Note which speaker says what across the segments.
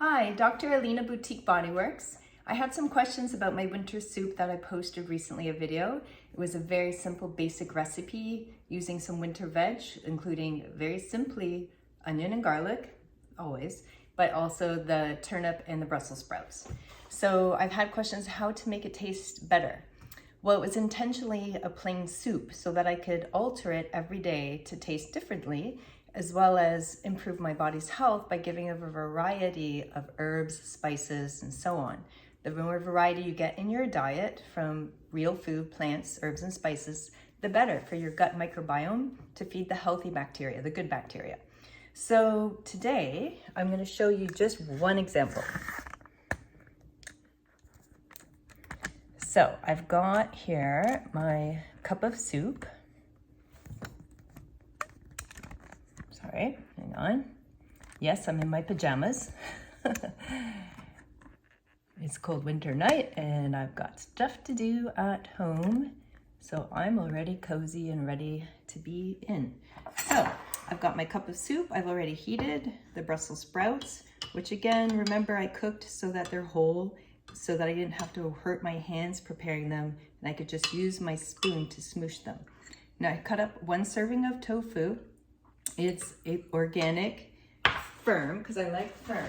Speaker 1: Hi, Dr. Alina Boutique Bodyworks. I had some questions about my winter soup that I posted recently a video. It was a very simple basic recipe using some winter veg, including very simply onion and garlic, always, but also the turnip and the Brussels sprouts. So I've had questions how to make it taste better. Well, it was intentionally a plain soup so that I could alter it every day to taste differently, as well as improve my body's health by giving it a variety of herbs, spices, and so on. The more variety you get in your diet from real food, plants, herbs, and spices, the better for your gut microbiome to feed the healthy bacteria, the good bacteria. So today, I'm going to show you just one example. So I've got here my cup of soup. Sorry, hang on. Yes, I'm in my pajamas. It's cold winter night and I've got stuff to do at home. So I'm already cozy and ready to be in. So I've got my cup of soup. I've already heated the Brussels sprouts, which again, remember I cooked so that they're whole, so that I didn't have to hurt my hands preparing them and I could just use my spoon to smoosh them. Now I cut up 1 serving of tofu. It's organic, firm, because I like firm.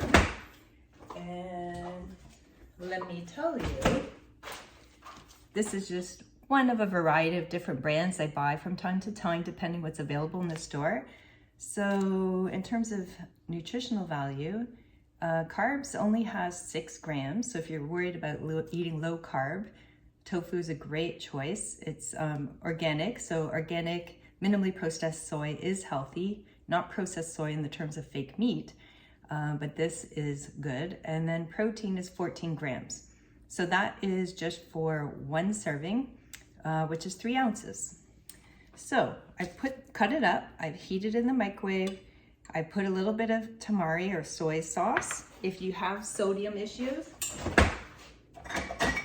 Speaker 1: And let me tell you, this is just one of a variety of different brands I buy from time to time, depending what's available in the store. So in terms of nutritional value, carbs only has 6 grams. So if you're worried about eating low carb, tofu is a great choice. It's organic, so organic, minimally processed soy is healthy, not processed soy in the terms of fake meat, but this is good. And then protein is 14 grams. So that is just for 1 serving, which is 3 ounces. So I cut it up, I've heated in the microwave, I put a little bit of tamari or soy sauce. If you have sodium issues,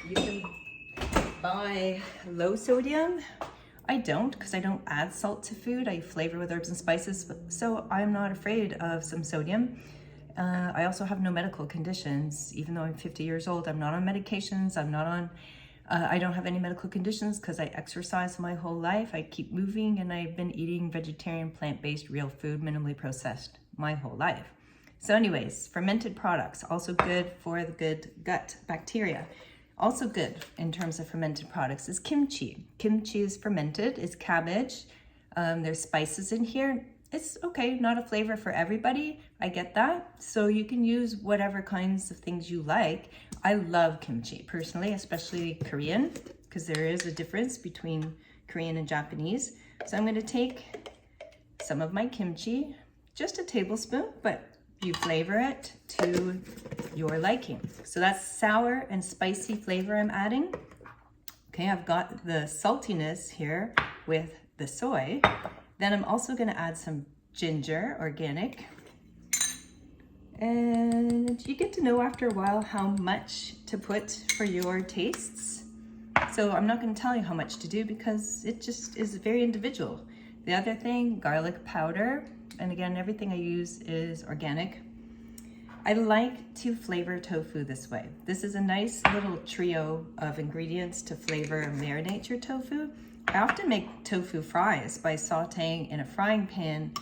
Speaker 1: you can buy low sodium. I don't, because I don't add salt to food. I flavor with herbs and spices, so I'm not afraid of some sodium. I also have no medical conditions. Even though I'm 50 years old, I'm not on medications. I don't have any medical conditions because I exercise my whole life. I keep moving and I've been eating vegetarian, plant-based, real food, minimally processed my whole life. So anyways, fermented products, also good for the good gut bacteria. Also good in terms of fermented products is kimchi. Kimchi is fermented, it's cabbage. There's spices in here. It's okay, not a flavor for everybody. I get that. So you can use whatever kinds of things you like. I love kimchi personally, especially Korean, because there is a difference between Korean and Japanese. So I'm gonna take some of my kimchi, just a tablespoon, but you flavor it to your liking. So that's sour and spicy flavor I'm adding. Okay, I've got the saltiness here with the soy. Then I'm also gonna add some ginger, organic. And you get to know after a while how much to put for your tastes. So I'm not gonna tell you how much to do because it just is very individual. The other thing, garlic powder. And again, everything I use is organic. I like to flavor tofu this way. This is a nice little trio of ingredients to flavor and marinate your tofu. I often make tofu fries by sauteing in a frying pan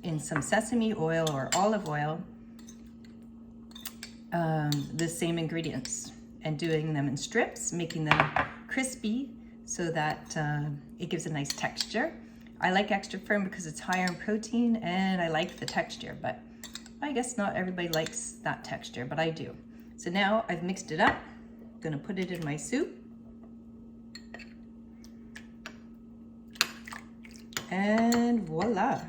Speaker 1: in some sesame oil or olive oil, the same ingredients, and doing them in strips, making them crispy so that it gives a nice texture. I like extra firm because it's higher in protein and I like the texture, but I guess not everybody likes that texture, but I do. So now I've mixed it up. I'm gonna put it in my soup. And voila.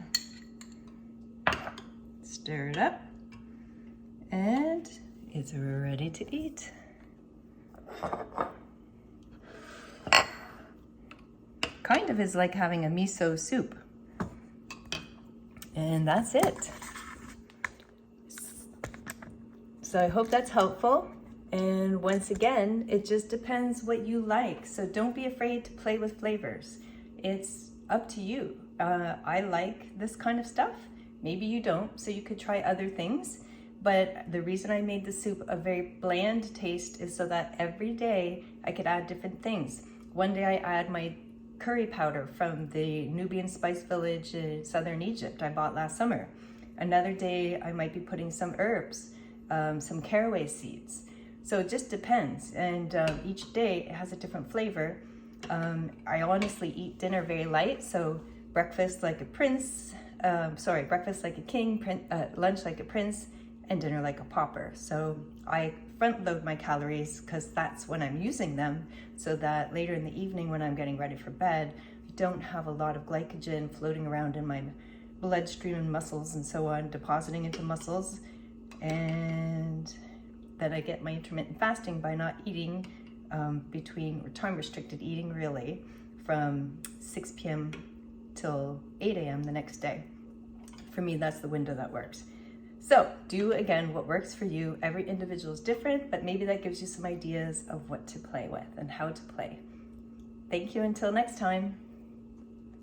Speaker 1: Stir it up and it's ready to eat. Kind of is like having a miso soup. And that's it. So I hope that's helpful. And once again, it just depends what you like. So don't be afraid to play with flavors. It's up to you. I like this kind of stuff. Maybe you don't, so you could try other things. But the reason I made the soup a very bland taste is so that every day I could add different things. One day I add my curry powder from the Nubian spice village in southern Egypt I bought last summer. Another day I might be putting some herbs, some caraway seeds. So it just depends, and each day it has a different flavor. I honestly eat dinner very light, so breakfast like a prince, breakfast like a king, lunch like a prince, and dinner like a pauper. So I front load my calories because that's when I'm using them, so that later in the evening when I'm getting ready for bed, I don't have a lot of glycogen floating around in my bloodstream and muscles and so on, depositing into muscles. And then I get my intermittent fasting by not eating or time restricted eating really, from 6 p.m. till 8 a.m. the next day. For me, that's the window that works. So do again what works for you. Every individual is different, but maybe that gives you some ideas of what to play with and how to play. Thank you until next time.